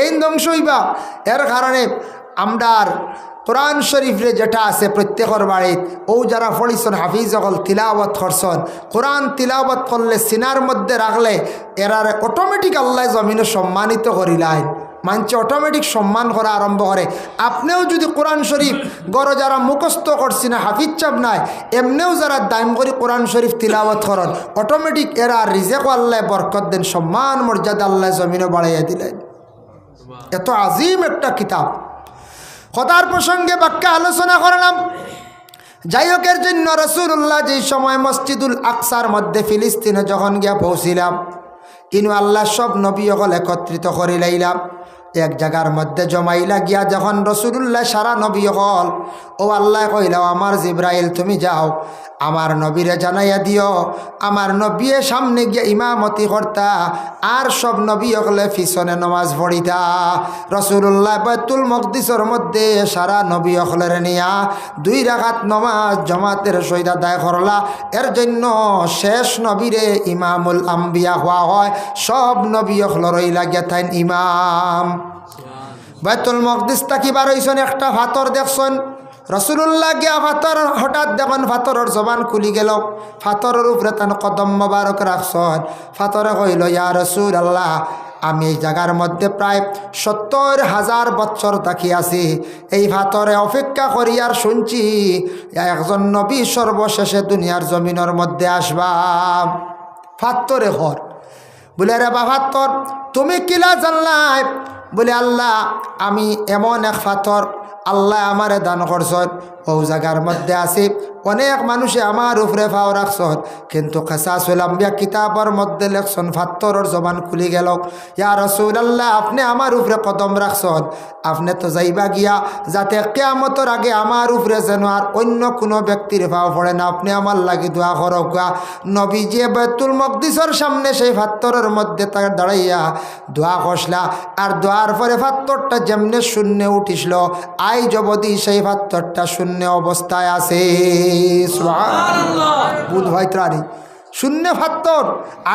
[SPEAKER 1] এই ধ্বংস হইবা। এর কারণে আমরার কোরআন শরীফরে যেটা আছে প্রত্যেকের বাড়িত, ও যারা পড়িছন হাফিজ সকল তিলাওয়াত করছন, কোরআন তিলাওয়াত করলে সিনার মধ্যে রাখলে এরার অটোমেটিক আল্লাহ জমিনে সম্মানিত করিলেন, মানছে অটোমেটিক সম্মান করা আরম্ভ করে। আপনিও যদি কোরআন শরীফ গড় যারা মুখস্থ করছি না, হাফিজ চাপ নাই, এমনিও যারা দাম করে কোরআন শরীফ তিলাওয়াত করেন, অটোমেটিক এরা রিজেক আল্লাহ বরকত দেন, সম্মান মর্যাদা আল্লাহ জমিনে বাড়াইয়া দিলেন। এত আজিম একটা কিতাব। কথার প্রসঙ্গে বাক্যা আলোচনা করলাম। যাই হোক, এর জন্য রাসূলুল্লাহ যেই সময় মসজিদুল আকসার মধ্যে ফিলিস্তিনে যখন গিয়া পৌঁছিলাম, ইনু আল্লাহ সব নবী সকল একত্রিত করে লাইলাম, এক জায়গার মধ্যে জমাইলা গিয়া যখন রাসূলুল্লাহ সারা নবী হল, ও আল্লাহ কইলাও আমার জিব্রাইল তুমি যাও, আমার নবীরে জানাইয়া দিও, আমার নবীর সামনে গিয়া ইমামতি করতা, আর সব নবী হলে পিছনে নমাজ পড়িতা। রাসূলুল্লাহ বাইতুল মকদিসের মধ্যে সারা নবী হলের নিয়া 2 রাকাত নমাজ জমাতের সহিত আদায় করলা। এর জন্য শেষ নবীরে ইমামুল আম্বিয়া হওয়া হয়, সব নবী হলর লাগিয়া থাইন ইমাম। বাইতুল মকদিস তাকি বার হইছেন, একটা ভাতর দেখছেন, রাসূলুল্লাহ গিয়া ফাতর, হঠাৎ দেখুন ফাতরের জবান খুলি গেল, ফাতরের উপরে তান কদম মোবারক রাখছেন। ফাতরে কইল ইয়া রাসূলুল্লাহ, আমি এই জায়গার মধ্যে প্রায় 70,000 বছর থাকি আছি, এই ফাতরে অপেক্ষা করি আর শুনছি একজন নবী সর্বশেষে দুনিয়ার জমিনের মধ্যে আসবা। ফাতরে হর বলে, রে বা ফাতর তুমি কিলা জানলাই? বলে, আল্লাহ আমি এমন এক ফাতর আল্লাহ আমারে দান করছেন, ও জায়গার মধ্যে আছি, অনেক মানুষে আমার উপরে ফাও রাখছেন, কিন্তু কাসাসুল আম্বিয়া কিতাবের মধ্যে লেখছেন ফাত্তরের জবান খুলি গেল। ইয়া রাসূলুল্লাহ, আপনি আমার উপরে কদম রাখছেন, আপনি তো যাইবা গিয়া যাতে কিয়ামতের আগে আমার উপরে যেন আর অন্য কোনো ব্যক্তির ফাও পড়ে না, আপনি আমার লাগি দোয়া করক। নবী যে বাইতুল মকদিসের সামনে সেই ফাত্তরের মধ্যে তাকে দাঁড়াইয়া দোয়া করলা, আর দোয়ার পরে ফাত্তরটা যেমনে শূন্য উঠিছিল, আই জবদি সেই ফাত্তরটা শূন্য অবস্থায় আছে। বুধ ভাইত্রানি শূন্য ফাত্তর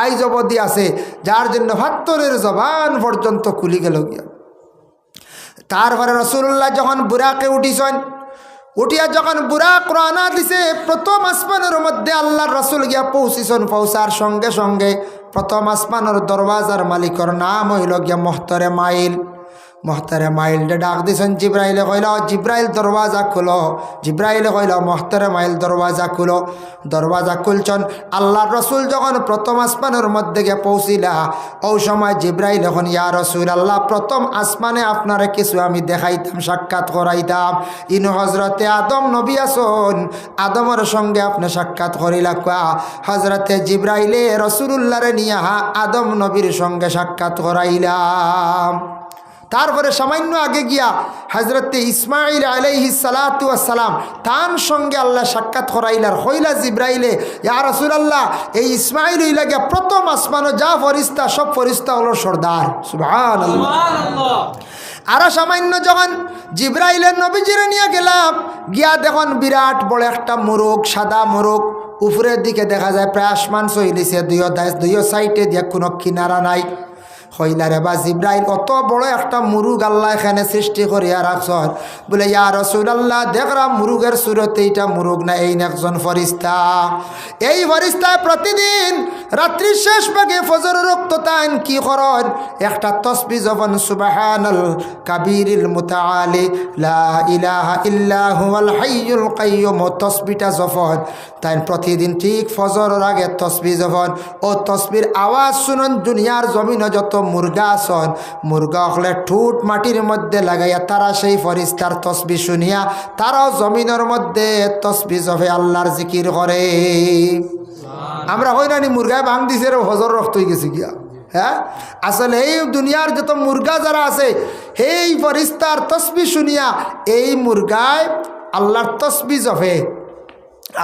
[SPEAKER 1] আই জবদি আছে, যার জন্য ফাত্তরের জবান পর্যন্ত খুলি গেল গিয়া। তারপরে রাসূলুল্লাহ যখন বুরাকে উঠিছেন, উঠিয়া যখন বুরাক রওনা দিছে, প্রথম আসমানের মধ্যে আল্লাহর রাসূল গিয়া পৌঁছিছেন। পৌঁছার সঙ্গে সঙ্গে প্রথম আসমানের দরওয়াজার মালিকের নাম হইল গিয়া মোহতরে মাইল। মোহতরে মাইলটা ডাক দিছেন, জিব্রাইলে কইল জিব্রাইল দরওয়াজা খুলো। জিব্রাইলে কইল মোহতরে মাইল দরওয়াজা খুলো। দরওয়াজা খুলছেন। আল্লাহর রসুল যখন প্রথম আসমানের মধ্যে গিয়ে পৌঁছিলা, ওই সময় জিব্রাইল এখন ইয়া রাসূলুল্লাহ, প্রথম আসমানে আপনারে কিছু আমি দেখাইতাম, সাক্ষাৎ করাইতাম। ইনু হজরতে আদম নবী আসুন, আদমের সঙ্গে আপনি সাক্ষাৎ করিলা। হজরতে জিব্রাইলে রাসূলুল্লাহরে নিয়া আদম নবীর সঙ্গে সাক্ষাৎ করাইলাম। তারপরে সামান্য আগে গিয়া হজরতে ইসমাইল আলাইহিস সালাতু ওয়াস সালাম তার সঙ্গে আল্লাহ সাক্ষাৎ করাইলার। হইলা জিব্রাইলে, ইয়া রাসূলুল্লাহ, এই ইসমাইল হইলা গিয়া প্রথম আসমানও যা ফরিস্তা, সব ফরিস্তা হলো সর্দার। সুবহানাল্লাহ। আরো সামান্য যখন জিব্রাইলের নবীজিরে নিয়ে গেলাম, গিয়া দেখুন বিরাট বড় একটা মোরগ, সাদা মোরগ, উপরের দিকে দেখা যায় প্রায় আসমান চইলিছে, দুই সাইডে দিয়ে কোনো কিনারা নাই। হইলারে বা জিব্রাইল অত বড় একটা মুরুগ আল্লাহ এখানে সৃষ্টি করিয়া রাখছন বলে ইয়া রাসূলুল্লাহ দেখরা মুরুগের সুরতে এটা মুরুগ না এই একজন ফরিস্তা এই ফরিস্তায় প্রতিদিন রাত্রি শেষ ভাগে ফজর রক্ত তাইন কি করেন একটা তসবিহ জপন সুবহানাল কাবীরিল মুতাআলি লা ইলাহা ইল্লা হুয়াল হাইয়ুল কাইয়্যুম তসবিহটা জপন তাই প্রতিদিন ঠিক ফজরের আগে তসবিহ জপন ও তসবির আওয়াজ শুনুন দুনিয়ার জমিনে যত মুরগা আছেন মুরগা হলে ঠুট মাটির মধ্যে লাগাইয়া তারা সেই ফরিস্তার তসবিহ শুনিয়া তারাও জমিনের মধ্যে তসবিহ জপে আল্লাহর জিকির করে আমরা হই না মুরগায় ভাঙ দিছে রে হজর রক্ত হয়ে গেছে গিয়া হ্যাঁ আসলে এই দুনিয়ার যত মুরগা যারা আছে এই ফরিস্তার তসবিহ শুনিয়া এই মুরগায় আল্লাহর তসবিহ জপে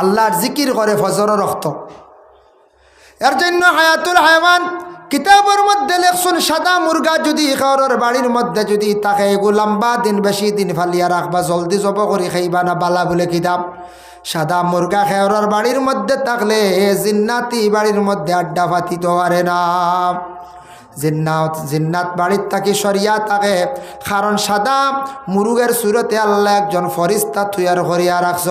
[SPEAKER 1] আল্লাহর জিকির করে ফজর রক্ত এর জন্য হায়াতুল হায়ওয়ান কিতাবের মধ্যে লেখছেন সাদা মুরগা যদি কারোর বাড়ির মধ্যে যদি তাকে এগো লম্বা দিন বেশি দিন ফালিয়া রাখবা জলদি জব করে খাইবা না বালা বলে কিতাব সাদা মুরগা খেওয়ার বাড়ির মধ্যে থাকলে জিন্নাতি বাড়ির মধ্যে আড্ডা পাতিতে পারে না জিন্নাত বাড়ির থাকি সরিয়া থাকে কারণ সাদা মুরগের সুরতে আল্লাহ একজন ফরিস্তা তৈয়ার করিয়া রাখছ